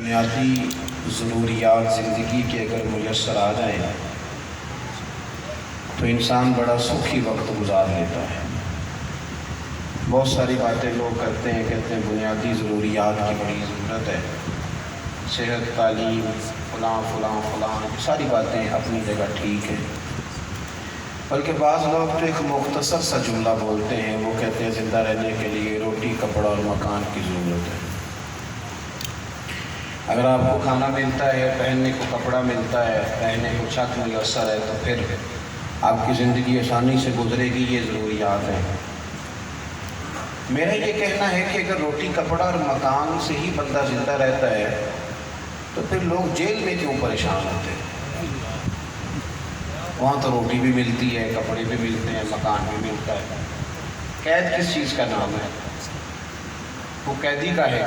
بنیادی ضروریات زندگی کے اگر میسر آ جائیں تو انسان بڑا سکھی وقت گزار لیتا ہے۔ بہت ساری باتیں لوگ کرتے ہیں، کہتے ہیں بنیادی ضروریات کی بڑی ضرورت ہے، صحت، تعلیم، فلاں فلاں فلاں، ساری باتیں اپنی جگہ ٹھیک ہیں، بلکہ بعض لوگ تو ایک مختصر سا جملہ بولتے ہیں، وہ کہتے ہیں زندہ رہنے کے لیے روٹی، کپڑا اور مکان کی ضرورت ہے۔ اگر آپ کو کھانا ملتا ہے، پہننے کو کپڑا ملتا ہے، رہنے کو چھت میسر ہے، تو پھر آپ کی زندگی آسانی سے گزرے گی، یہ ضروریات ہیں۔ میرا یہ کہنا ہے کہ اگر روٹی، کپڑا اور مکان سے ہی بندہ زندہ رہتا ہے تو پھر لوگ جیل میں کیوں پریشان ہوتے ہیں؟ وہاں تو روٹی بھی ملتی ہے، کپڑے بھی ملتے ہیں، مکان بھی ملتا ہے۔ قید کس چیز کا نام ہے؟ وہ قیدی کا ہے،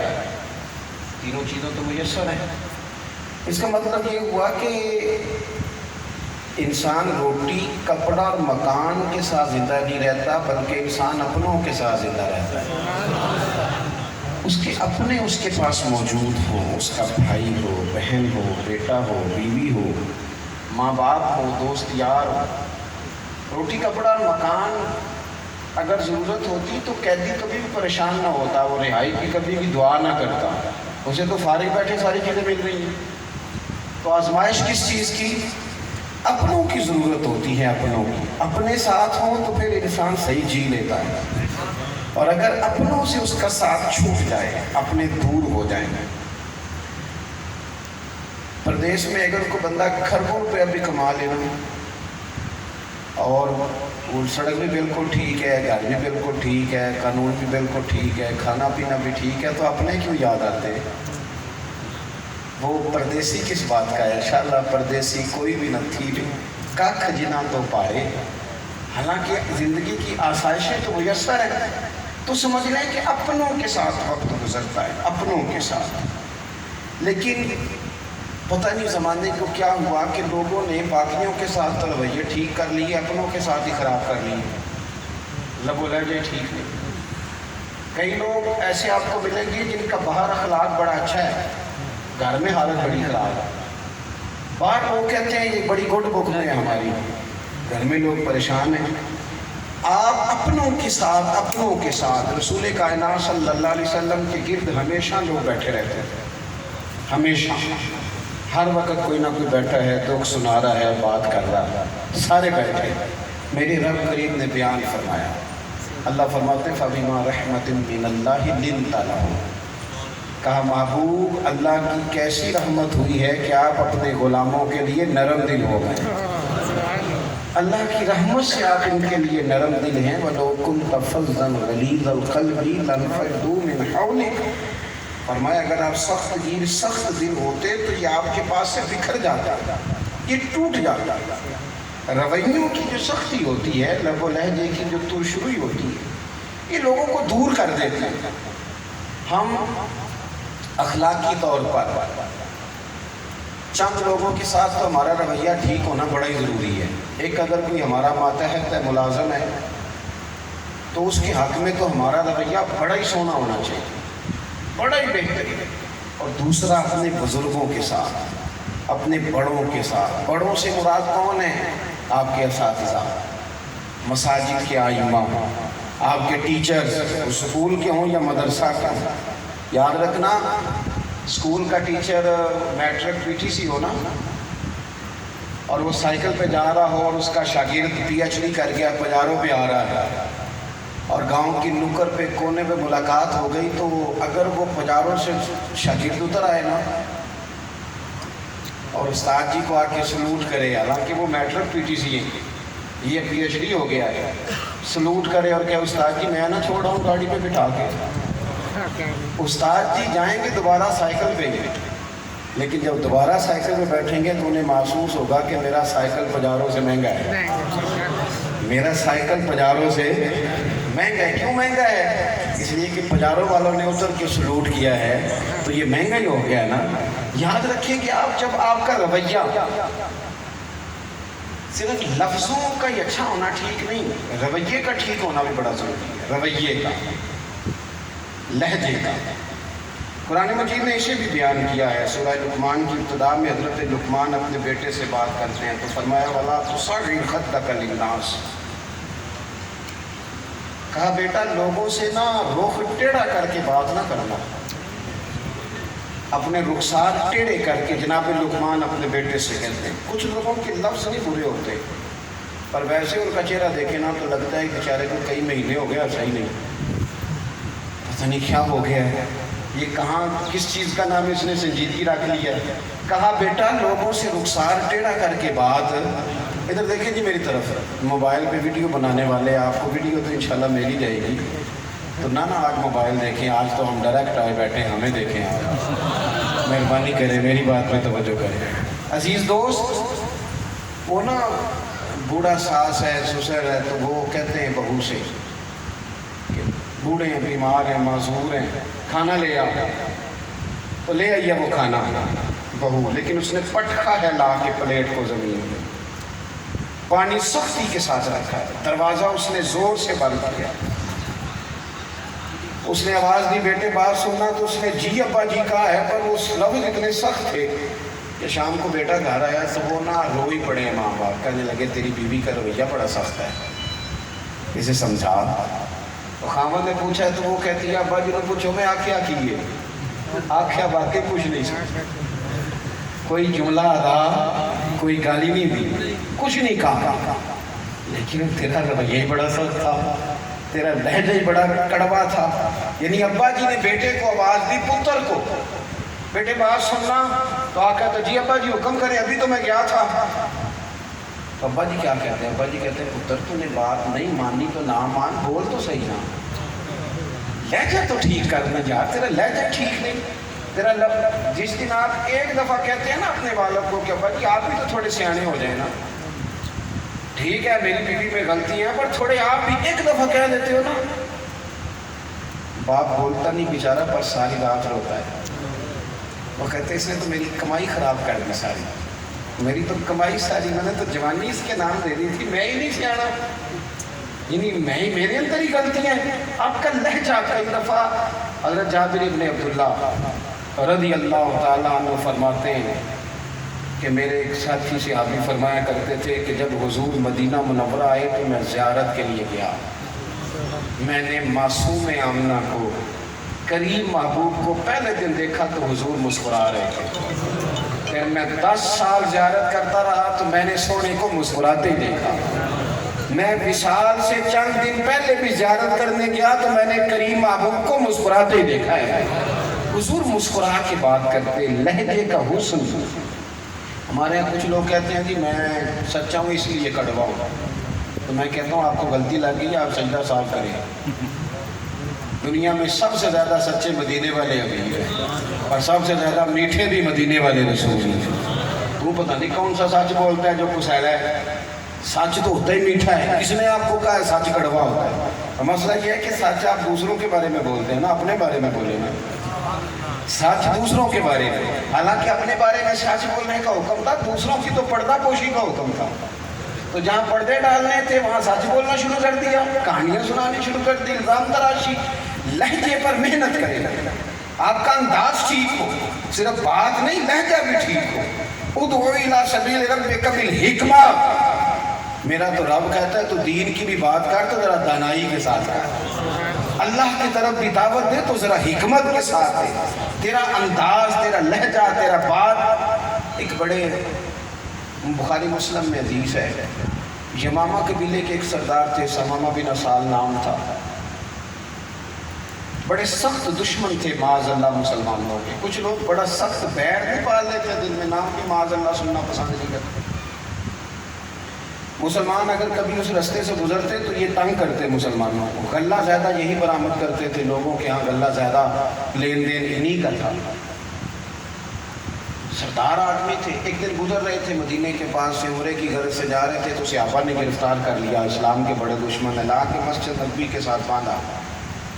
تینوں چیزوں تو میسر ہیں۔ اس کا مطلب یہ ہوا کہ انسان روٹی، کپڑا اور مکان کے ساتھ زندہ نہیں رہتا، بلکہ انسان اپنوں کے ساتھ زندہ رہتا ہے۔ اس کے اپنے اس کے پاس موجود ہوں، اس کا بھائی ہو، بہن ہو، بیٹا ہو، بیوی ہو، ماں باپ ہو، دوست یار ہو۔ روٹی، کپڑا اور مکان اگر ضرورت ہوتی تو قیدی کبھی بھی پریشان نہ ہوتا، وہ رہائی کی کبھی بھی دعا نہ کرتا، اسے تو فارغ بیٹھے ساری چیزیں مل رہی ہیں۔ تو آزمائش کس چیز کی؟ اپنوں کی ضرورت ہوتی ہے، اپنوں کی۔ اپنے ساتھ ہوں تو پھر انسان صحیح جی لیتا ہے، اور اگر اپنوں سے اس کا ساتھ چھوٹ جائے، اپنے دور ہو جائیں گے۔ پردیش میں اگر کوئی بندہ کھربوں روپیہ بھی کما لینا اور وہ سڑک بھی بالکل ٹھیک ہے، گھر بھی بالکل ٹھیک ہے، قانون بھی بالکل ٹھیک ہے، کھانا پینا بھی ٹھیک ہے، تو اپنے کیوں یاد آتے ہیں؟ وہ پردیسی کس بات کا ہے؟ انشاءاللہ پردیسی کوئی بھی نہ تھی کاکھ جنا تو پائے۔ حالانکہ زندگی کی آسائشیں تو میسر ہیں، تو سمجھ لیں کہ اپنوں کے ساتھ وقت گزرتا ہے، اپنوں کے ساتھ۔ لیکن پتہ نہیں زمانے کو کیا ہوا کہ لوگوں نے باقیوں کے ساتھ تو رویے ٹھیک کر لیے، اپنوں کے ساتھ ہی خراب کر لیے، لب و لہجے ٹھیک نہیں۔ کئی لوگ ایسے آپ کو ملیں گے جن کا باہر اخلاق بڑا اچھا ہے، گھر میں حالت بڑی خراب ہے۔ باہر لوگ کہتے ہیں یہ بڑی گڈ بک میں ہے ہماری، گھر میں لوگ پریشان ہیں۔ آپ اپنوں کے ساتھ رسول کائنات صلی اللہ علیہ وسلم کے گرد ہمیشہ لوگ بیٹھے رہتے تھے، ہمیشہ، ہر وقت کوئی نہ کوئی بیٹھا ہے، دکھ سنا رہا ہے، بات کر رہا ہے، سارے بیٹھے۔ میرے رب کریم نے بیان فرمایا، اللہ فرماتے فَبِمَا رَحْمَةٍ مِّنَ اللَّهِ لِنْتَ لَهُمْ، کہا محبوب اللہ کی کیسی رحمت ہوئی ہے کہ آپ اپنے غلاموں کے لیے نرم دل ہو گئے۔ اللہ کی رحمت سے آپ ان کے لیے نرم دل ہیں۔ وَلَوْ كُنْتَ فَظًّا غَلِيظَ الْقَلْبِ لَانفَضُّوا مِنْ حَوْلِكَ، فرمایا اگر آپ سخت دل ہوتے تو یہ آپ کے پاس سے بکھر جاتا، یہ ٹوٹ جاتا۔ رویوں کی جو سختی ہوتی ہے، لب و لہجے کی جو ترشروئی ہوتی ہے، یہ لوگوں کو دور کر دیتے ہیں۔ ہم اخلاقی طور پر چند لوگوں کے ساتھ تو ہمارا رویہ ٹھیک ہونا بڑا ہی ضروری ہے۔ ایک اگر کوئی ہمارا ماتحت ہے، ملازم ہے، تو اس کے حق میں تو ہمارا رویہ بڑا ہی سونا ہونا چاہیے، بڑا ہی بہترین۔ اور دوسرا اپنے بزرگوں کے ساتھ، اپنے بڑوں کے ساتھ۔ بڑوں سے مراد کون ہے؟ آپ کے اساتذہ، مساجد کے ائمہ، آپ کے ٹیچرز، اسکول کے ہوں یا مدرسہ کے ہوں۔ یاد رکھنا، اسکول کا teacher matric P T C ہو نا، اور وہ سائیکل پہ جا رہا ہو اور اس کا شاگرد پی ایچ ڈی کر گیا، پجاروں پہ آ رہا ہے، اور گاؤں کی نکر پہ کونے پہ ملاقات ہو گئی، تو اگر وہ پجاروں سے شاگرد اتر آئے نا اور استاد جی کو آ کے سلوٹ کرے، حالانکہ وہ میٹرک پی ٹی سی ہے، یہ پی ایچ ڈی ہو گیا ہے، سلوٹ کرے اور کہ استاد جی میں نہ چھوڑ رہا ہوں گاڑی پہ بٹھا کے، استاد جی جائیں گے دوبارہ سائیکل پہ ہی، لیکن جب دوبارہ سائیکل پہ بیٹھیں گے تو انہیں محسوس ہوگا کہ میرا سائیکل پجاروں سے مہنگا ہے، میرا سائیکل پجاروں سے مہنگا ہے۔ کیوں مہنگا ہے؟ اس لیے کہ پجاروں والوں نے اتر کے سلوٹ کیا ہے، تو یہ مہنگا ہی ہو گیا نا۔ یاد رکھیں کہ جب آپ کا رویہ صرف لفظوں کا ہی اچھا ہونا ٹھیک نہیں، رویے کا ٹھیک ہونا بھی بڑا ضروری ہے، رویے کا، لہجے کا۔ قرآن مجید نے اسے بھی بیان کیا ہے. سورہ لقمان کی ابتدا میں حضرت لقمان اپنے بیٹے سے بات کرتے ہیں تو فرمایا وَلَا تُصَعِّرْ خَدَّكَ لِلنَّاسِ، کہا بیٹا لوگوں سے نا رخ ٹیڑھا کر کے بات نہ کرنا، اپنے رخسار ٹیڑھے کر کے. جناب لقمان اپنے بیٹے سے کہتے ہیں. کچھ لوگوں کے لفظ نہیں برے ہوتے پر ویسے ان کا چہرہ دیکھے نا تو لگتا ہے بیچارے کو کئی مہینے ہو گیا صحیح نہیں، پتہ نہیں کیا ہو گیا ہے، یہ کہاں کس چیز کا نام اس نے سنجیدگی رکھ لیا. کہا بیٹا لوگوں سے رخسار ٹیڑھا کر کے بات. ادھر دیکھیں جی میری طرف، موبائل پہ ویڈیو بنانے والے، آپ کو ویڈیو تو انشاءاللہ مل ہی جائے گی، تو نہ آج موبائل دیکھیں، آج تو ہم ڈائریکٹ آئے بیٹھے ہمیں دیکھیں. آپ مہربانی کریں میری بات پہ توجہ کریں. عزیز دوست، وہ نا بوڑھا ساس ہے سسر ہے تو وہ کہتے ہیں بہو سے کہ بوڑھے ہیں بیمار ہیں معذور ہیں کھانا لے آ، تو لے آئیے وہ کھانا بہو، لیکن اس نے پٹکا ہے لا کے پلیٹ کو زمین میں، پانی سختی کے ساتھ رکھا ہے، دروازہ اس نے زور سے بند کیا. اس نے آواز دی بیٹے بات سننا، تو اس نے جی ابا جی کہا ہے پر اس لفظ اتنے سخت تھے کہ شام کو بیٹا گھر آیا تو وہ نہ رو ہی پڑے ہیں. ماں باپ کہنے لگے تیری بیوی کا رویہ بڑا سخت ہے، اسے سمجھا. تو خاوند نے پوچھا تو وہ کہتی ہے ابا جی نے پوچھو میں آکھیا کیے، آکھیا واقعی کچھ نہیں سمجھا، کوئی جملہ ادا کوئی گالی نہیں دی، کچھ نہیں کہا، لیکن تیرا رویہ ہی بڑا سخت تھا، تیرا لہجہ ہی بڑا کڑوا تھا. یعنی ابا جی نے بیٹے کو آواز دی پتر کو، بیٹے بات سننا، تو آقا تو جی ابا جی حکم کرے، ابھی تو میں گیا تھا. تو ابا جی کیا کہتے ہیں؟ ابا جی کہتے ہیں پتر تو نے بات نہیں مانی تو نہ مان، بول تو صحیح نا، لہجہ تو ٹھیک کرنا یار، تیرا لہجہ ٹھیک نہیں، تیرا جس دن آپ ایک دفعہ کہتے ہیں نا اپنے والد کو کہ ابا جی آپ بھی تو تھوڑے سیانے ہو جائیں نا، ٹھیک ہے میری بیوی میں غلطی ہے پر تھوڑے آپ بھی ایک دفعہ کہہ دیتے ہو نا. باپ بولتا نہیں بیچارہ پر ساری رات روتا ہے. وہ کہتے اس نے تو میری کمائی خراب کر دی ساری، میری تو کمائی ساری، میں نے تو جوانی اس کے نام دے دی تھی، میں ہی نہیں سیانا، یعنی میں ہی میرے اندر ہی غلطی ہے. آپ کا لہجہ کئی دفعہ. حضرت جابر ابن عبداللہ رضی اللہ تعالیٰ عنہ فرماتے ہیں کہ میرے ایک ساتھی صحابی فرمایا کرتے تھے کہ جب حضور مدینہ منورہ آئے تو میں زیارت کے لیے گیا، میں نے معصوم آمنہ کو، کریم محبوب کو پہلے دن دیکھا تو حضور مسکرا رہے تھے. پھر میں 10 سال زیارت کرتا رہا تو میں نے سونے کو مسکراتے ہی دیکھا. میں وصال سے چند دن پہلے بھی زیارت کرنے گیا تو میں نے کریم محبوب کو مسکراتے ہی دیکھا ہے. حضور مسکرا کے بات کرتے، لہجے کا حسن. ہمارے یہاں کچھ لوگ کہتے ہیں جی میں سچا ہوں اس لیے کڑوا ہوں، تو میں کہتا ہوں آپ کو غلطی لگ گئی، آپ سجدہ صاف کریں. دنیا میں سب سے زیادہ سچے مدینے والے امیر ہیں اور سب سے زیادہ میٹھے بھی مدینے والے رسول ہیں. تو پتہ نہیں کون سا سچ بولتا ہے جو کسیلا ہے، سچ تو ہوتا ہی میٹھا ہے. کس نے آپ کو کہا ہے سچ کڑوا ہوتا ہے؟ مسئلہ یہ ہے کہ سچ آپ دوسروں کے بارے میں بولتے ہیں نا، اپنے بارے میں بولے نا. سچ دوسروں کے بارے میں، حالانکہ اپنے بارے میں سچ بولنے کا حکم تھا، دوسروں کی تو پردہ پوشی کا حکم تھا. تو جہاں پردے ڈالنے تھے وہاں سچ بولنا شروع کر دیا، کہانیاں سنانی شروع کر دی، الزام تراشی. لہجے پر محنت کریں، آپ کا انداز ٹھیک ہو، صرف بات نہیں لہجہ بھی ٹھیک ہو. ادعو الی سبیل ربک بالحکمہ، میرا تو رب کہتا ہے تو دین کی بھی بات کر تو ذرا دانائی کے ساتھ کر، اللہ کی طرف بھی دعوت دے تو ذرا حکمت کے ساتھ دے. تیرا انداز، تیرا لہجہ، تیرا بات. ایک بڑے بخاری مسلم میں حدیث ہے، یمامہ قبیلے کے ایک سردار تھے، ثمامہ بن اسال نام تھا. بڑے سخت دشمن تھے معاذ اللہ مسلمانوں کے. کچھ لوگ بڑا سخت بیر بھی پال لیتے دل میں، نام بھی معاذ اللہ سننا پسند نہیں کرتے. مسلمان اگر کبھی اس رستے سے گزرتے تو یہ تنگ کرتے مسلمانوں کو. غلہ زیادہ یہی برآمد کرتے تھے، لوگوں کے ہاں غلہ زیادہ لین دین انہی کا تھا. سردار آدمی تھے. ایک دن گزر رہے تھے مدینے کے پاس سے، عمرے کی غرض سے جا رہے تھے تو صحابہ نے گرفتار کر لیا. اسلام کے بڑے دشمن ہیں، لا کے مسجد نبوی کے ساتھ باندھا،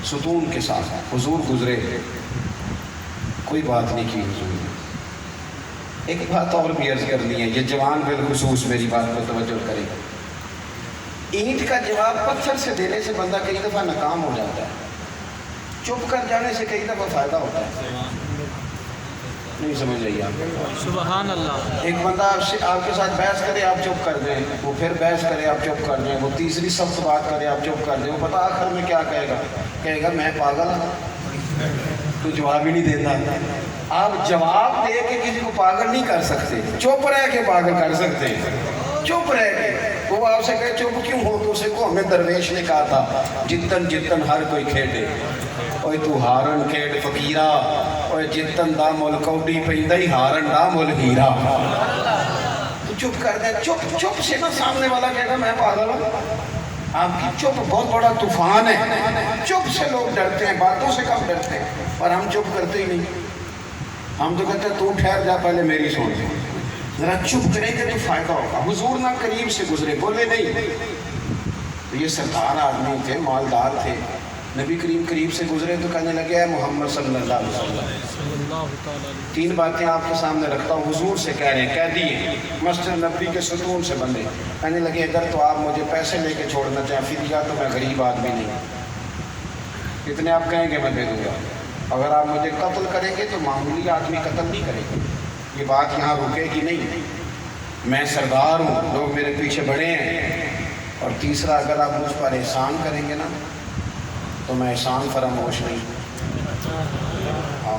ستون کے ساتھ. حضور گزرے، کوئی بات نہیں کی حضور نے. ایک بات اور بھی عرض کرنی ہے، یہ جوان بالخصوص میری بات پر توجہ کرے. اینٹ کا جواب پتھر سے دینے سے بندہ کئی دفعہ ناکام ہو جاتا ہے، چپ کر جانے سے کئی دفعہ فائدہ ہوتا ہے. نہیں سمجھ آئی آپ؟ سبحان اللہ. ایک بندہ آپ کے ساتھ بحث کرے آپ چپ کر دیں، وہ پھر بحث کرے آپ چپ کر دیں، وہ تیسری سخت بات کرے آپ چپ کر دیں، وہ پتہ آخر میں کیا کہے گا؟ کہے گا میں پاگل ہوں. تو جواب ہی نہیں دیتا. آپ جواب دے کے کسی کو پاگل نہیں کر سکتے، چپ رہ کے پاگل کر سکتے ہیں. چپ رہ کے وہ آپ سے کہے چپ کیوں ہو، تو اسے کو ہمیں درویش نے کہا تھا جتن جتن ہر کوئی کھیڑے، اوے تو ہارن کھیڑ فقیرہ، اوے جتن دا مول کوڈی پہندہ ہی ہارن دا مول ہیرا. تو چپ کر دیں. چپ سے نا سامنے والا کہے گا میں پاگل ہوں. آپ کی چپ بہت بڑا طوفان ہے. چپ سے لوگ ڈرتے ہیں، باتوں سے کم ڈرتے ہیں، پر ہم چپ کرتے ہی نہیں. ہم تو کہتے ہیں تو ٹھہر جا پہلے میری سن. ذرا چپ کریں گے تو فائدہ ہوگا. حضور نہ قریب سے گزرے، بولے نہیں. تو یہ سردار آدمی تھے، مالدار تھے. نبی کریم قریب سے گزرے تو کہنے لگے اے محمد صلی اللہ علیہ وسلم، 3 باتیں آپ کے سامنے رکھتا ہوں. حضور سے کہہ رہے ہیں، کہہ دیے. مسجد نبی کے ستون سے بندے. کہنے لگے اگر تو آپ مجھے پیسے لے کے چھوڑنا چاہیں فدیہ تو میں غریب آدمی نہیں، اتنے آپ کہیں گے میں دے دوں گا. اگر آپ مجھے قتل کریں گے تو معمولی آدمی قتل نہیں کرے گا. یہ بات یہاں رکے گی نہیں. میں سردار ہوں، لوگ میرے پیچھے بڑے ہیں. اور تیسرا، اگر آپ مجھ پر احسان کریں گے نا تو میں احسان فراموش نہیں. ہاں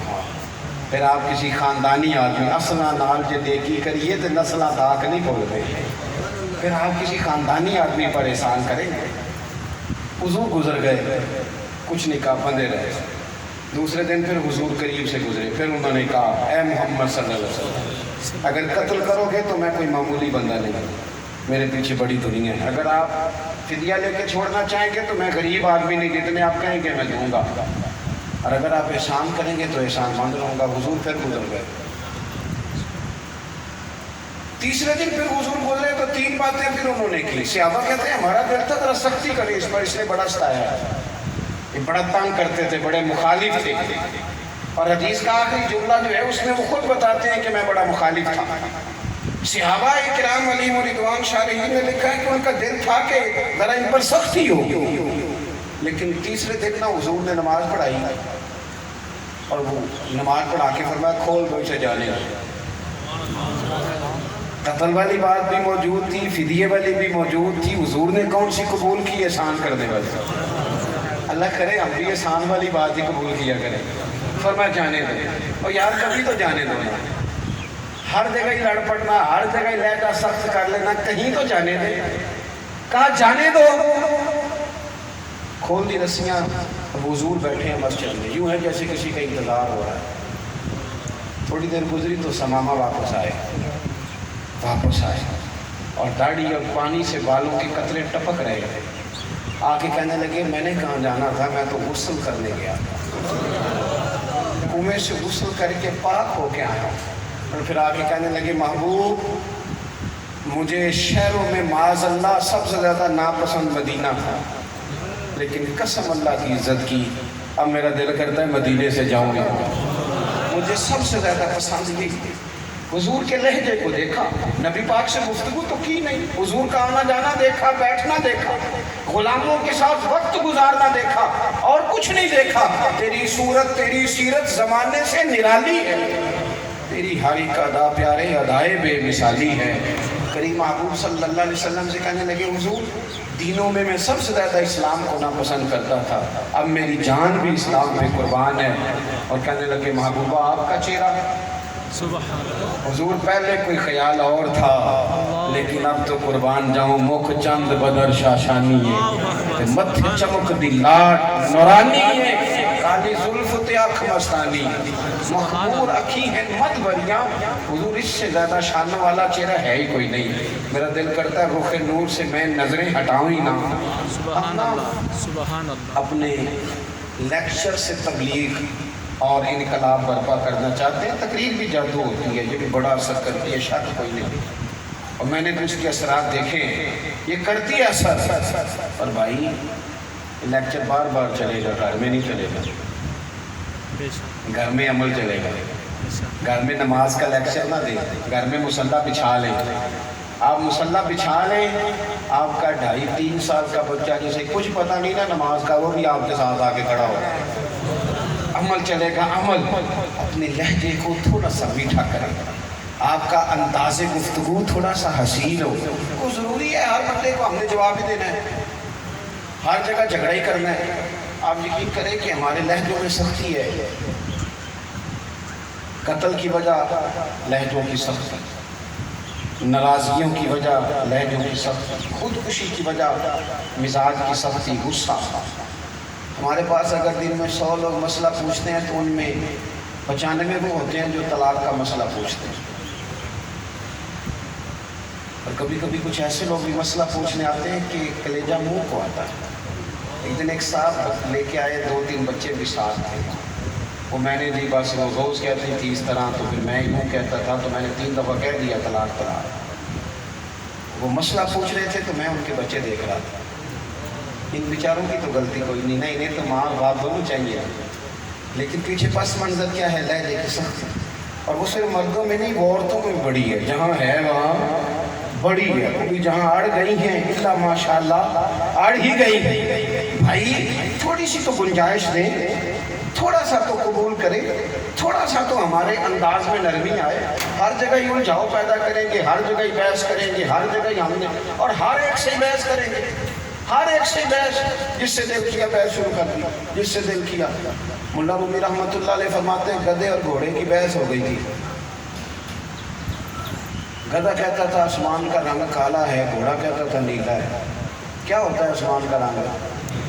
پھر آپ کسی خاندانی آدمی اصلا نال جے دیکھی کریے تو نسلہ داک نہیں بول رہے. پھر آپ کسی خاندانی آدمی پر احسان کریں گے. حضور گزر گئے، کچھ نہیں کہا، بندے رہے. دوسرے دن پھر حضور قریب سے گزرے. پھر انہوں نے کہا اے محمد صلی اللہ علیہ وسلم، اگر قتل کرو گے تو میں کوئی معمولی بندہ نہیں ہوں، میرے پیچھے بڑی دنیا ہے. اگر آپ فدیہ لے کے چھوڑنا چاہیں گے تو میں غریب آدمی نہیں، جتنے آپ کہیں گے میں دوں گا. اور اگر آپ احسان کریں گے تو احسان مند رہوں گا. حضور پھر گزر گئے. تیسرے دن پھر حضور گزرے تو 3 باتیں پھر انہوں نے کی. صحابہ کہتے ہیں ہمارا دل تھا ذرا سختی کرے اس پر، اس نے بڑا ستایا ہے. یہ بڑا تنگ کرتے تھے، بڑے مخالف تھے. اور حدیث کا آخری جملہ جو ہے اس میں وہ خود بتاتے ہیں کہ میں بڑا مخالف تھا. صحابہ کرام علیہم رضوان شارحین نے لکھا ہے کہ ان کا دل تھا کہ ذرا ان پر سختی ہو. لیکن تیسرے دن نا حضور نے نماز پڑھائی اور وہ نماز پڑھا کے فرمایا کھول دو اسے جانے. قتل والی بات بھی موجود تھی، فدیے والی بھی موجود تھی. حضور نے کون سی قبول کی؟ احسان کرنے والی. اللہ کرے ہم بھی احسان والی بات ہی قبول کیا کریں. فرمایا جانے دو. اور یار کبھی تو جانے دو نا. ہر جگہ ہی لڑ پڑنا، ہر جگہ ہی لہجہ سخت کر لینا، کہیں تو جانے دے. کہا جانے دو. کھول دی رسیاں. اب حضور بیٹھے ہیں مسجد میں، یوں ہے جیسے کسی کا انتظار ہو رہا ہے. تھوڑی دیر گزری تو سمامہ واپس آئے اور داڑھی اور پانی سے بالوں کے قطرے ٹپک رہے تھے. آ کے کہنے لگے میں نے کہاں جانا تھا، میں تو غسل کرنے گیا تھا، کنویں سے غسل کر کے پاک ہو کے آیا. اور پھر آ کے کہنے لگے محبوب مجھے شہروں میں معاذ اللہ سب سے زیادہ ناپسند مدینہ تھا، لیکن قسم اللہ کی عزت کی اب میرا دل کرتا ہے مدینے سے جاؤں گا. مجھے سب سے زیادہ پسند یہ. حضور کے لہجے کو دیکھا، نبی پاک سے گفتگو تو کی نہیں، حضور کا آنا جانا دیکھا، بیٹھنا دیکھا، غلاموں کے ساتھ وقت گزارنا دیکھا، اور کچھ نہیں دیکھا. تیری صورت تیری سیرت زمانے سے نرالی ہے، تیری ہاری کا ادا پیارے ادائے بے مثالی ہے. کریم محبوب صلی اللہ علیہ وسلم سے کہنے لگے حضور دینوں میں سب سے زیادہ اسلام کو ناپسند کرتا تھا، اب میری جان بھی اسلام پہ قربان ہے. اور کہنے لگے محبوبہ آپ کا چہرہ. حضور پہلے کوئی خیال اور تھا، لیکن اب تو قربان جاؤں مکھ چند بدر شاشانی ہے، متھ چمک دی لاٹ نورانی ہے، کالی زلف تے اکھ مستانی، مخمور اکھی ہیں مد بریاں. حضور اس سے زیادہ شان والا چہرہ ہے ہی کوئی نہیں. میرا دل کرتا ہے رخ نور سے میں نظریں ہٹاؤں ہی نہ. اپنے لیکچر سے تبلیغ اور انقلاب برپا کرنا چاہتے ہیں. تقریر بھی جادو ہوتی ہے، یہ بھی بڑا اثر کرتی ہے، شک کوئی نہیں. اور میں نے تو اس کے اثرات دیکھے، یہ کرتی ہے اثر. اور بھائی لیکچر بار بار چلے گا، گھر میں نہیں چلے گا. گھر میں عمل چلے گا. گھر میں نماز کا لیکچر نہ دیں، گھر میں مصلی بچھا لیں. آپ مصلی بچھا لیں، آپ کا 2.5-3 سال کا بچہ جسے کچھ پتہ نہیں نا نماز کا، وہ بھی آپ کے ساتھ آ کے کھڑا ہو. عمل چلے گا، عمل. اپنے لہجے کو تھوڑا سا میٹھا کریں، آپ کا انداز گفتگو تھوڑا سا حسین ہو. وہ ضروری ہے ہر بندے کو ہم نے جواب ہی دینا ہے، ہر جگہ جھگڑا ہی کرنا ہے؟ آپ یقین کریں کہ ہمارے لہجوں میں سختی ہے. قتل کی وجہ لہجوں کی سختی، ناراضگیوں کی وجہ لہجوں کی سختی، خودکشی کی وجہ مزاج کی سختی، غصہ. ہمارے پاس اگر دن میں 100 لوگ مسئلہ پوچھتے ہیں تو ان میں 95 وہ ہوتے ہیں جو طلاق کا مسئلہ پوچھتے ہیں. اور کبھی کبھی کچھ ایسے لوگ بھی مسئلہ پوچھنے آتے ہیں کہ کلیجہ منہ کو آتا ہے. ایک دن ایک صاحب لے کے آئے، 2-3 بچے بھی ساتھ تھے. وہ میں نے دی بس وہ روز کہتی تھی اس طرح، تو پھر میں یوں کہتا تھا، تو میں نے 3 دفعہ کہہ دیا طلاق طلاق. وہ مسئلہ پوچھ رہے تھے تو میں ان کے بچے دیکھ رہا تھا. ان بیچاروں کی تو غلطی کوئی نہیں، نہیں انہیں تو ماں اور باپ دونوں چاہیے، لیکن پیچھے پس منظر کیا ہے؟ لہجے کی سختی. اور وہ صرف مردوں میں نہیں، وہ عورتوں میں بھی بڑی ہے. جہاں ہے وہاں بڑی ہے. ابھی جہاں اڑ گئی ہیں اللہ ماشاء اللہ اڑ ہی گئی ہیں. بھائی تھوڑی سی تو گنجائش دیں، تھوڑا سا تو قبول کریں، تھوڑا سا تو ہمارے انداز میں نرمی آئے. ہر جگہ ہی الجھاؤ پیدا کریں گے، ہر جگہ ہی بحث کریں گے، ہر جگہ ہی ہم نے، اور ہر ایک سے بحث کریں گے، ہر ایک سے بحث. جس سے دل کیا بحث شروع کر دی، جس سے دل کیا. ملا رومی رحمۃ اللہ علیہ فرماتے ہیں گدھے اور گھوڑے کی بحث ہو گئی تھی. گدھا کہتا تھا آسمان کا رنگ کالا ہے، گھوڑا کہتا تھا نیلا ہے. کیا ہوتا ہے آسمان کا رنگ؟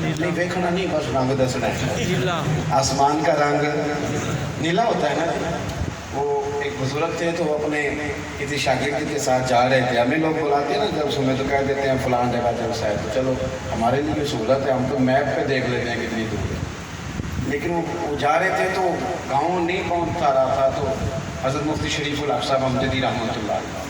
نہیں دیکھنا نہیں، بس رنگ دسنا ہے. آسمان کا رنگ نیلا ہوتا ہے نا. وہ ایک بزرگ تھے تو وہ اپنے کسی شاگرد کے ساتھ جا رہے تھے. ہمیں لوگ بلاتے ہیں نا جب صبح تو کہہ دیتے ہیں فلان جگہ جلسہ ہے، تو چلو ہمارے لیے سہولت ہے، ہم تو میپ پہ دیکھ لیتے ہیں کتنی دور ہے. لیکن وہ جا رہے تھے تو گاؤں نہیں پہنچ پا رہا تھا. تو حضرت مفتی شریف الحق صاحب امجدی رحمۃ اللہ علیہ،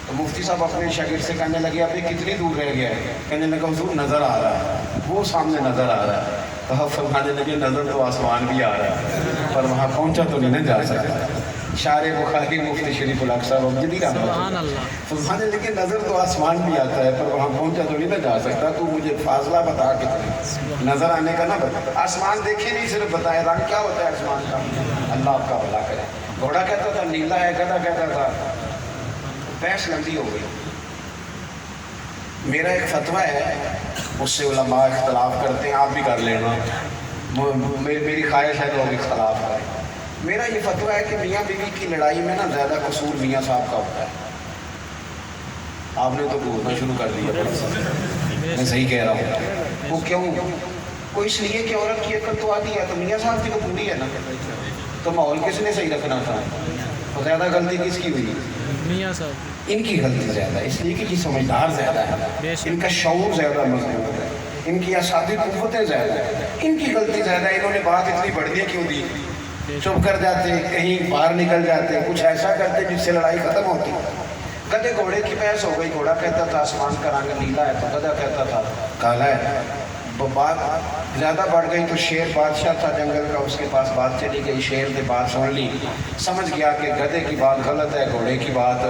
تو مفتی صاحب اپنے شاگرد سے کہنے لگے ابھی کتنی دور رہ گیا ہے؟ کہنے لگا حضور نظر آ رہا ہے، وہ سامنے نظر آ رہا ہے. تو فرمانے لگے نظر تو آسمان بھی آ رہا ہے، پر وہاں پہنچا تو نہیں جا سکتا. شارع بخاری مفتی شریف الحق صاحب امجدی رحمۃ اللہ فرمانے لگے نظر تو آسمان بھی آتا ہے، پر وہاں پہنچا تو نہیں جا سکتا. تو مجھے فاصلہ بتا کتنا، نظر آنے کا نہ بتا. آسمان دیکھے نہیں، صرف بتائے رنگ کیا ہوتا ہے آسمان کا. اللہ آپ کا بھلا کرے. گھوڑا کہتا تھا نیلا ہے، گدھا کہتا تھا. بحث لمبی ہو گئی. میرا ایک فتویٰ ہے، اس سے علماء اختلاف کرتے ہیں، آپ بھی کر لینا. میری خواہش ہے تو اب اختلاف کریں. میرا یہ فتویٰ ہے کہ میاں بیوی کی لڑائی میں نا زیادہ قصور میاں صاحب کا ہوتا ہے. آپ نے تو بولنا شروع کر دیا، میں صحیح کہہ رہا ہوں. وہ کیوں؟ وہ اس لیے کہ عورت کی عقل تو آتی ہے، تو میاں صاحب کی تو پوری ہے نا. تو ماحول کس نے صحیح رکھنا تھا؟ اور زیادہ غلطی کس کی ہوئی؟ میاں صاحب. ان کی غلطی زیادہ ہے، اس لیے کہ یہ سمجھدار زیادہ ہے، ان کا شعور زیادہ مضبوط ہے، ان کی اعصابی قوتیں زیادہ ہیں. ان کی غلطی زیادہ ہے. انہوں نے بات اتنی بڑھنے کیوں دی؟ چپ کر جاتے، کہیں باہر نکل جاتے، کچھ ایسا کرتے جس سے لڑائی ختم ہوتی. گدھے گھوڑے کی بحث ہو گئی. گھوڑا کہتا تھا آسمان کا رنگ نیلا ہے، تو گدھا کہتا تھا کالا ہے. بات زیادہ بڑھ گئی تو شیر بادشاہ تھا جنگل کا، اس کے پاس بات چلی گئی. شیر نے بات سن لی، سمجھ گیا کہ گدھے کی بات غلط ہے، گھوڑے کی بات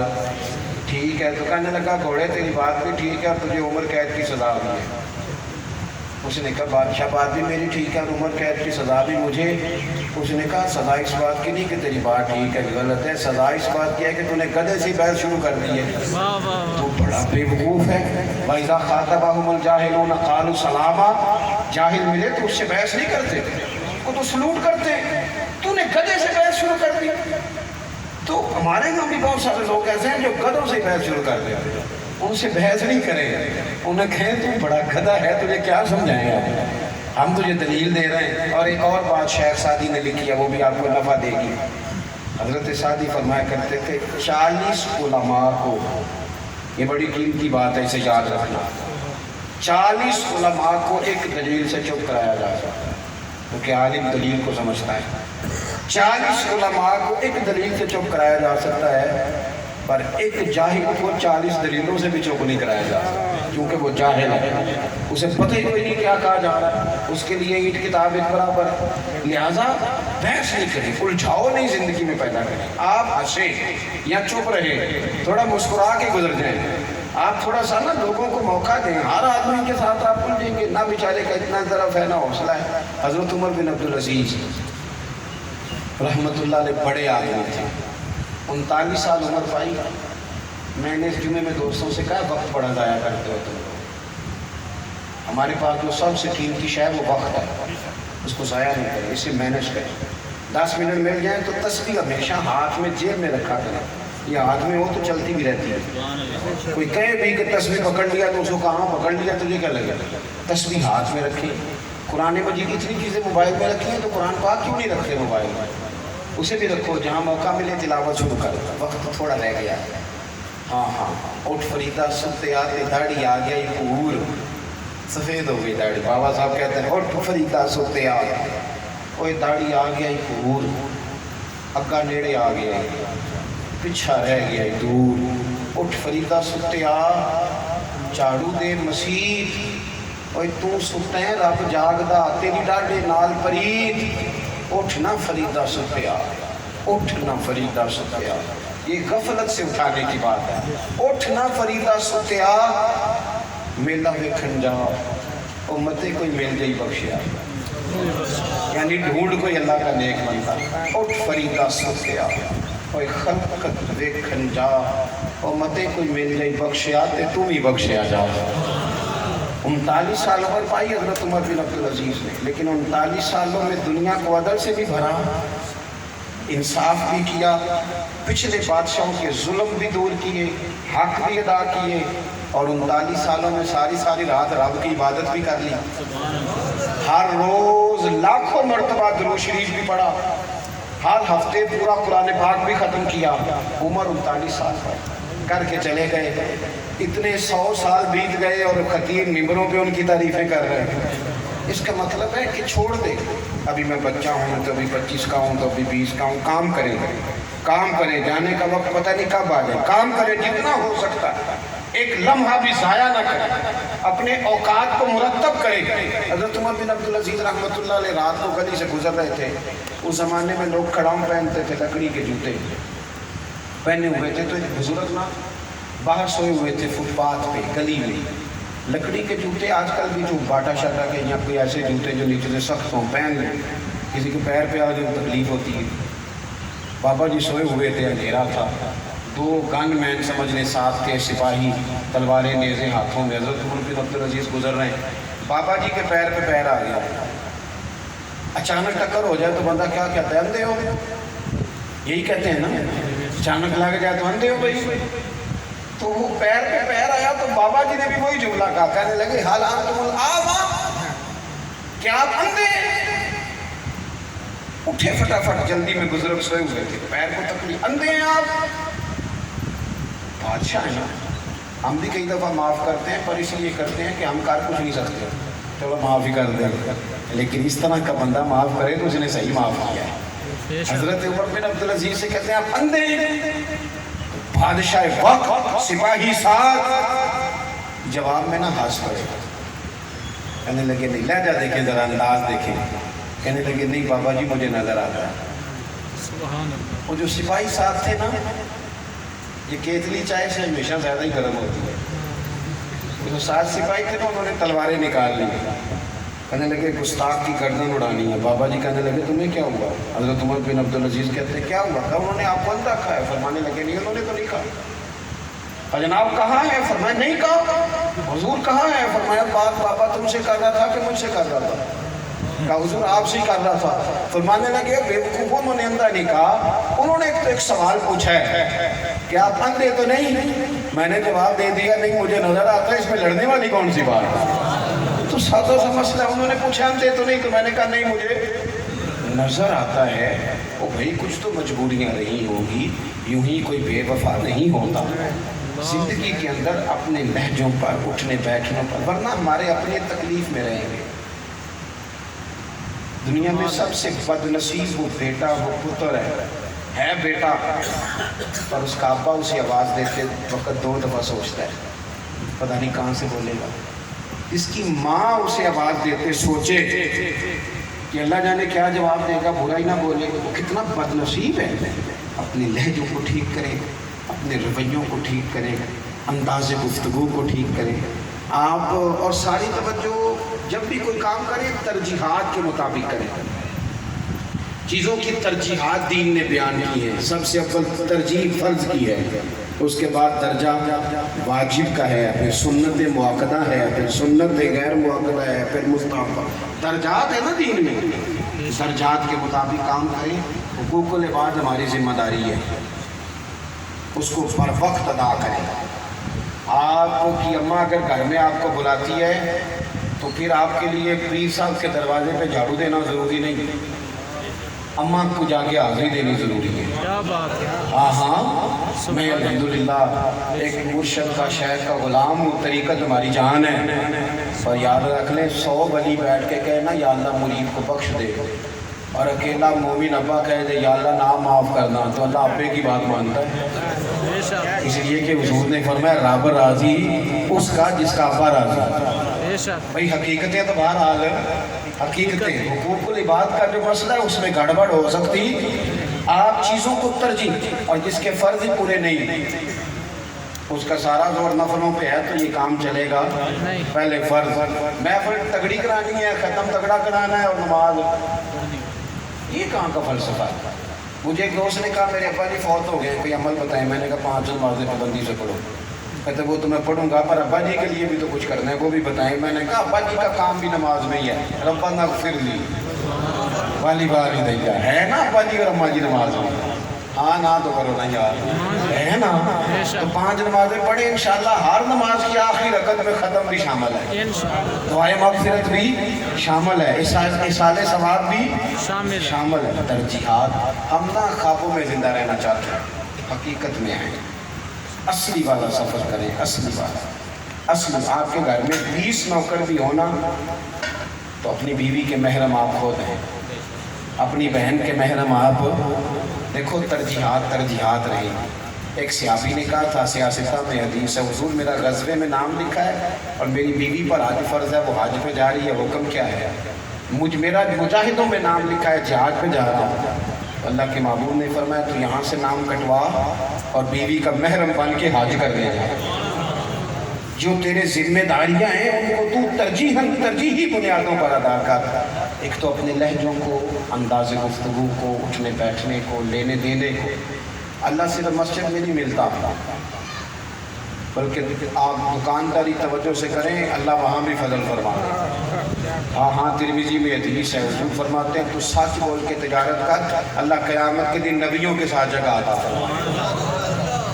ٹھیک ہے. تو کہنے لگا گھوڑے تیری بات بھی ٹھیک ہے اور تجھے عمر قید کی سزا ہوئی ہے. اس نے کہا بادشاہ بات بھی میری ٹھیک ہے اور عمر قید کی سزا بھی مجھے. اس نے کہا سزا اس بات کی نہیں کہ تیری بات ٹھیک ہے غلط ہے، سزا اس بات کی ہے کہ تو نے گدھے سے بحث شروع کر دی ہے. تو بڑا بے وقوف ہے. وَإِذَا خَاطَبَهُمُ الْجَاهِلُونَ قَالُوا سَلَامًا. جاہل ملے تو اس سے بحث نہیں کرتے، وہ تو سلوٹ کرتے. تو نے گدھے سے بحث شروع کر دی. تو ہمارے یہاں بھی بہت سارے لوگ ایسے ہیں جو گدھوں سے بحث شروع کر دیتے ہیں. ان سے بحث نہیں کریں، انہیں کہیں تو بڑا گدھا ہے، تجھے کیا سمجھائیں گے، ہم تجھے دلیل دے رہے ہیں. اور ایک اور بات شیخ سعدی نے لکھی ہے، وہ بھی آپ کو نفع دے گی. حضرت سعدی فرمایا کرتے تھے 40 علماء کو، یہ بڑی قیمتی بات ہے، اسے یاد رکھنا، 40 علماء کو ایک دلیل سے چپ کرایا جا سکتا ہے، کیونکہ عالم دلیل کو سمجھتا ہے. 40 علماء کو ایک دلیل سے چپ کرایا جا سکتا ہے، پر ایک جاہل کو 40 دلیلوں سے بھی چپ نہیں کرایا جا سکتا، کیونکہ وہ جاہل ہے، اسے پتہ ہی کوئی نہیں کیا کہا جا رہا ہے. اس کے لیے اینٹ کتاب ایک برابر. لہٰذا بحث نہیں کریں، الجھاؤ نہیں زندگی میں پیدا کریں. آپ ہنسیں یا چپ رہیں، تھوڑا مسکرا کے گزر جائیں. آپ تھوڑا سا نا لوگوں کو موقع دیں. ہر آدمی کے ساتھ آپ الجھیں گے نہ، بیچارے کا اتنا طرف ہے نہ حوصلہ ہے. حضرت عمر بن عبدالعزیز رحمت اللہ علیہ بڑے آدمی تھے، 39 سال عمر پائی۔ میں نے اس جمعے میں دوستوں سے کہا وقت بڑا ضائع کرتے ہو تم لوگ، ہمارے پاس جو سب سے قیمتی شے وہ وقت ہے، اس کو ضائع نہیں کریں، اسے مینج کریں۔ 10 منٹ مل جائیں تو تسبیح ہمیشہ ہاتھ میں جیب میں رکھا کریں، یہ ہاتھ میں ہو تو چلتی بھی رہتی ہے۔ کوئی کہے بھی کہ تسبیح پکڑ لیا تو اس کو کہاں پکڑ لیا، تجھے کیا لگے؟ تسبیح ہاتھ میں رکھیں۔ قرآن مجید اتنی چیزیں موبائل میں رکھی ہیں تو قرآن پاک کیوں نہیں رکھتے موبائل میں؟ اسے بھی رکھو، جہاں موقع ملے تلاوت شروع کر۔ وقت تھوڑا رہ گیا ہے۔ ہاں اٹھ فریدا ستے آتے، داڑھی آ گیا پور، سفید ہو گئی داڑھی۔ بابا صاحب کہتے ہیں اٹھ فریدا ستے آتے، کوئی داڑھی آ گیا پور، اگا نیڑے آ گیا، پچھا رہ گیا دور۔ اٹھ فریدا ستے آ، جھاڑو دے مسیح، اوے تو ستے رب جاگدا، تیری ڈاڈے نال پرید۔ اٹھ نہ فریدا ستے آ، اٹھ نہ فریدا ستے آ، یہ غفلت سے اٹھانے کی بات ہے۔ اٹھ نہ فریدا ستیا، میلہ ویکھن جا، امتے کوئی مل جائی بخشیا، یعنی ڈھونڈ کوئی اللہ کا نیک بنتا۔ اٹھ فریدا ستیا، کوئی خلقت ویکھن جا، امتے کوئی مل جائی بخشیا تے تو بھی بخشیا جا۔ 39 سال عمر پائی حضرت عمر بن عبدالعزیز نے، لیکن 39 سالوں میں دنیا کو عدل سے بھی بھرا، انصاف بھی کیا، پچھلے بادشاہوں کے ظلم بھی دور کیے، حق بھی ادا کیے، اور 39 سالوں میں ساری رات رب کی عبادت بھی کر لی۔ ہر روز لاکھوں مرتبہ درود شریف بھی پڑھا، ہر ہفتے پورا قرآن پاک بھی ختم کیا۔ عمر 39 سال کر کے چلے گئے، اتنے 100 سال بیت گئے اور خطیب ممبروں پہ ان کی تعریفیں کر رہے ہیں۔ اس کا مطلب ہے کہ چھوڑ دے، ابھی میں بچہ ہوں تو ابھی 25 کا ہوں تو ابھی 20 کا ہوں، کام کریں، جانے کا وقت پتہ نہیں کب آ جائے، کام کریں جتنا ہو سکتا ہے، ایک لمحہ بھی ضائع نہ کریں، اپنے اوقات کو مرتب کریں۔ حضرت عمر بن عبدالعزیز رحمۃ اللہ علیہ رات کو گلی سے گزر رہے تھے، اس زمانے میں لوگ کھڑاؤں پہنتے تھے، لکڑی کے جوتے پہنے ہوئے تھے، تو ایک بزرگ نا باہر سوئے ہوئے تھے فٹ پاتھ پہ گلی میں، لکڑی کے جوتے آج کل بھی جو باٹا شاٹا کے یا کوئی ایسے جوتے جو نیچے سے سخت ہوں پہن لیں، کسی کے پیر پہ آ جائے تکلیف ہوتی ہے۔ بابا جی سوئے ہوئے تھے، اندھیرا تھا، 2 گن مین سمجھ لیں ساتھ کے سپاہی، تلواریں نیزیں ہاتھوں میں، حضرت عمر بن عبدالعزیز گزر رہے ہیں، بابا جی کے پیر پہ پیر آ گیا۔ اچانک ٹکر ہو جائے تو بندہ کیا کہتا ہے؟ اندھے ہو، یہی کہتے ہیں نا، اچانک لگ جائے تو اندھے ہو بھائی۔ تو وہ پیر پہ پیر آیا تو بابا جی نے بھی وہی جملہ کہا، کہنے لگے حال انتم الآبا، کیا آپ اندھے؟ اٹھے فٹافٹ، جلدی میں بزرگ سوئے ہوئے تھے، پیر کو تکلی، اندھے ہیں آپ؟ بادشاہ ہے نا، ہم بھی کئی دفعہ معاف کرتے ہیں، پر اس لیے کرتے ہیں کہ ہم کر کچھ نہیں سکتے، چلو معاف ہی کر دیں، لیکن اس طرح کا بندہ معاف کرے تو اس نے صحیح معاف کیا ہے۔ حضرت عمر بن عبدالعزیز سے کہتے ہیں آپ اندھے ہیں؟ بادشاہ وقت، سپاہی ساتھ، جواب میں نہ ہنس پڑے، کہنے لگے نہیں، لہجہ دیکھیں ذرا، انداز دیکھیں، کہنے لگے نہیں بابا جی مجھے نظر آتا ہے۔ وہ جو سپاہی ساتھ تھے نا، یہ کیتلی چائے سے ہمیشہ زیادہ ہی گرم ہوتی ہے، وہ جو 7 سپاہی تھے نا، انہوں نے تلواریں نکال لی، کہنے لگے گستاخ کی گردن اڑانی ہے۔ بابا جی کہنے لگے تمہیں کیا ہوا؟ حضرت عمر بن عبدالعزیز کہتے ہیں کیا ہوا؟ کہا انہوں نے آپ کو اندھا کہا ہے؟ فرمانے لگے نہیں، انہوں نے تو نہیں کہا۔ جناب کہاں ہے؟ فرمایا نہیں کہا۔ حضور کہاں ہے؟ فرمایا بات بابا تم سے کر رہا تھا کہ مجھ سے کر رہا تھا؟ کہا حضور آپ سے ہی کر رہا تھا۔ فرمانے لگے بیوقوفوں، انہوں نے اندھا نہیں کہا، انہوں نے ایک سوال پوچھا ہے کہ آپ اندھے تو نہیں؟ میں نے جواب دے دیا نہیں مجھے نظر آتا ہے، اس میں لڑنے والی کون سی بات ہے؟ تو سادہ سا مسئلہ، انہوں نے پوچھا اندھے تو نہیں، تو میں نے کہا نہیں مجھے نظر آتا ہے۔ وہ بھائی کچھ تو مجبوریاں رہی ہوں گی، یوں ہی کوئی بے وفا نہیں ہوتا زندگی کے اندر اپنے لہجوں پر، اٹھنے بیٹھنے پر، ورنہ ہمارے اپنے تکلیف میں رہیں گے۔ دنیا میں سب سے بد نصیب وہ بیٹا، وہ پتر ہے بیٹا، پر اس کا ابا اسے آواز دیتے وقت 2 دفعہ سوچتا ہے پتہ نہیں کہاں سے بولے گا۔ اس کی ماں اسے آواز دیتے سوچے کہ اللہ جانے کیا جواب دے گا، برا ہی نہ بولے، وہ کتنا بد نصیب ہے۔ اپنے لہجوں کو ٹھیک کرے، اپنے رویوں کو ٹھیک کرے، انداز گفتگو کو ٹھیک کرے آپ، اور ساری توجہ جب بھی کوئی کام کرے ترجیحات کے مطابق کرے۔ چیزوں کی ترجیحات دین نے بیان کی ہیں. سب سے اول ترجیح فرض کی ہے، اس کے بعد درجہ واجب کا ہے، پھر سنت مؤکدہ ہے، پھر سنت غیر مؤکدہ ہے، پھر مستحب. درجات ہے نا دین میں، درجات کے مطابق کام کریں. حقوق العباد ہماری ذمہ داری ہے، اس کو بر وقت ادا کریں. آپ کی اماں اگر گھر میں آپ کو بلاتی ہے تو پھر آپ کے لیے پیر صاحب کے دروازے پہ جھاڑو دینا ضروری نہیں، اماں کو جا کے حاضری دینی ضروری ہے. کیا بات ہے. ہاں میں الحمدللہ ایک مرشد کا شیخ کا غلام ہوں، طریقت ہماری جان ہے. اور یاد رکھ لیں 100 ولی بیٹھ کے کہنا یا اللہ مرید کو بخش دے، اور اکیلا مومن ابا کہہ دے یا اللہ نام معاف کرنا، تو اللہ ابے کی بات مانتا ہے. اس لیے کہ حضور نے فرمایا رب راضی اس کا جس کا ابا راضی. بھائی حقیقتیں تو بہرحال حقیقتیں، حقوق العباد کا جو مسئلہ ہے اس میں گڑبڑ ہو سکتی. آپ چیزوں کو ترجیح، اور جس کے فرض ہی پورے نہیں اس کا سارا زور نفلوں پہ ہے تو یہ کام چلے گا. پہلے فرض، محفل تگڑی کرانی ہے، ختم تگڑا کرانا ہے اور نماز، یہ کہاں کا فلسفہ ہے. مجھے ایک دوست نے کہا میرے ابا جی فوت ہو گئے، کوئی عمل بتائیں. میں نے کہا 5 نمازیں پابندی سے پڑھو. کہتے وہ تو میں پڑھوں گا پر ابا جی کے لیے بھی تو کچھ کرنا ہے، وہ بھی بتائیں. میں نے کہا ابا جی کا کام بھی نماز میں ہی ہے. ربنا اغفر لی والی باری دیا ہے نا ابا جی اور اماں جی نماز میں. ہاں نہ تو کرو نا یار، ہے نا. تو 5 نمازیں پڑھیں انشاءاللہ. ہر نماز کی آخری رکعت میں ختم بھی شامل ہے، دعائے مغفرت بھی شامل ہے، اصالِ ثواب بھی شامل ہے. ترجیحات، ہم نہ خوابوں میں زندہ رہنا چاہتے ہیں، حقیقت میں ہیں. اصلی والا سفر کریں، اصلی والا. اصل آپ کے گھر میں 20 نوکر بھی ہونا تو اپنی بیوی کے محرم آپ خود ہیں، اپنی بہن کے محرم آپ. دیکھو ترجیحات رہیں. ایک صحابی نے کہا تھا، سیاستہ میں حدیث ہے، حضور میرا غزوے میں نام لکھا ہے اور میری بیوی پر حج فرض ہے، وہ حج پہ جا رہی ہے، حکم کیا ہے؟ میرا مجاہدوں میں نام لکھا ہے، جہاد پہ جا رہا ہوں. اللہ کے محبوب نے فرمایا تو یہاں سے نام کٹوا اور بیوی کا محرم بن کے حج کر دے جا. جو تیرے ذمہ داریاں ہیں ان کو تو ترجیحی بنیادوں پر ادا کر. ایک تو اپنے لہجوں کو، انداز گفتگو کو، اٹھنے بیٹھنے کو، لینے دینے کو. اللہ صرف مسجد میں نہیں ملتا، بلکہ آپ دکانداری توجہ سے کریں، اللہ وہاں بھی فضل فرماتا. ہاں ترمذی میں حدیث ہے، حضور فرماتے ہیں تو سچ بول کے تجارت کر، اللہ قیامت کے دن نبیوں کے ساتھ جگہ عطا فرماتا.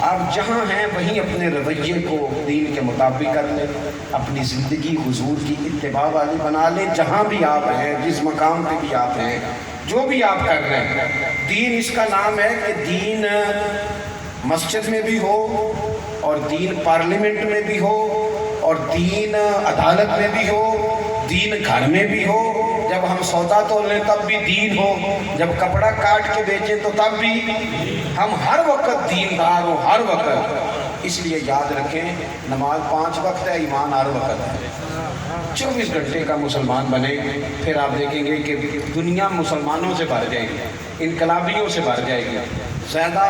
آپ جہاں ہیں وہیں اپنے رویے کو دین کے مطابق کر لیں، اپنی زندگی حضور کی اتباع والی بنا لیں. جہاں بھی آپ ہیں، جس مقام پہ بھی آپ ہیں، جو بھی آپ کر رہے ہیں، دین اس کا نام ہے کہ دین مسجد میں بھی ہو، اور دین پارلیمنٹ میں بھی ہو، اور دین عدالت میں بھی ہو، دین گھر میں بھی ہو. جب ہم سودا تول لیں تب بھی دین ہو، جب کپڑا کاٹ کے بیچیں تو تب بھی. ہم ہر وقت دیندار ہوں، ہر وقت. اس لیے یاد رکھیں نماز 5 وقت ہے، ایمان ہر وقت ہے. 24 گھنٹے کا مسلمان بنے، پھر آپ دیکھیں گے کہ دنیا مسلمانوں سے بھر جائے گی، انقلابیوں سے بھر جائے گی. زیادہ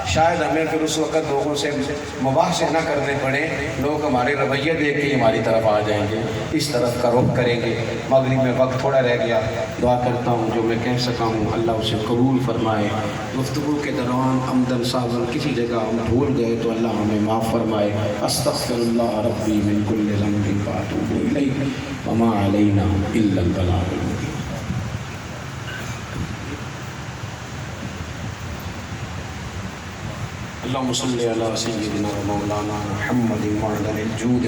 شاید ہمیں پھر اس وقت لوگوں سے مباحثے نہ کرنے پڑیں، لوگ ہمارے رویے دیکھ کے ہماری طرف آ جائیں گے، اس طرف کا رخ کریں گے. مغرب میں وقت تھوڑا رہ گیا، دعا کرتا ہوں جو میں کہہ سکا ہوں اللہ اسے قبول فرمائے. گفتگو کے دوران عمدن ساغن کسی جگہ ہم بھول گئے تو اللہ ہمیں معاف فرمائے. استغفر اللہ ربی من کل ذنب واتوب الیہ وما علینا الا البلاغ المبین. اللهم صل على سيدنا مولانا محمد وعلى الجود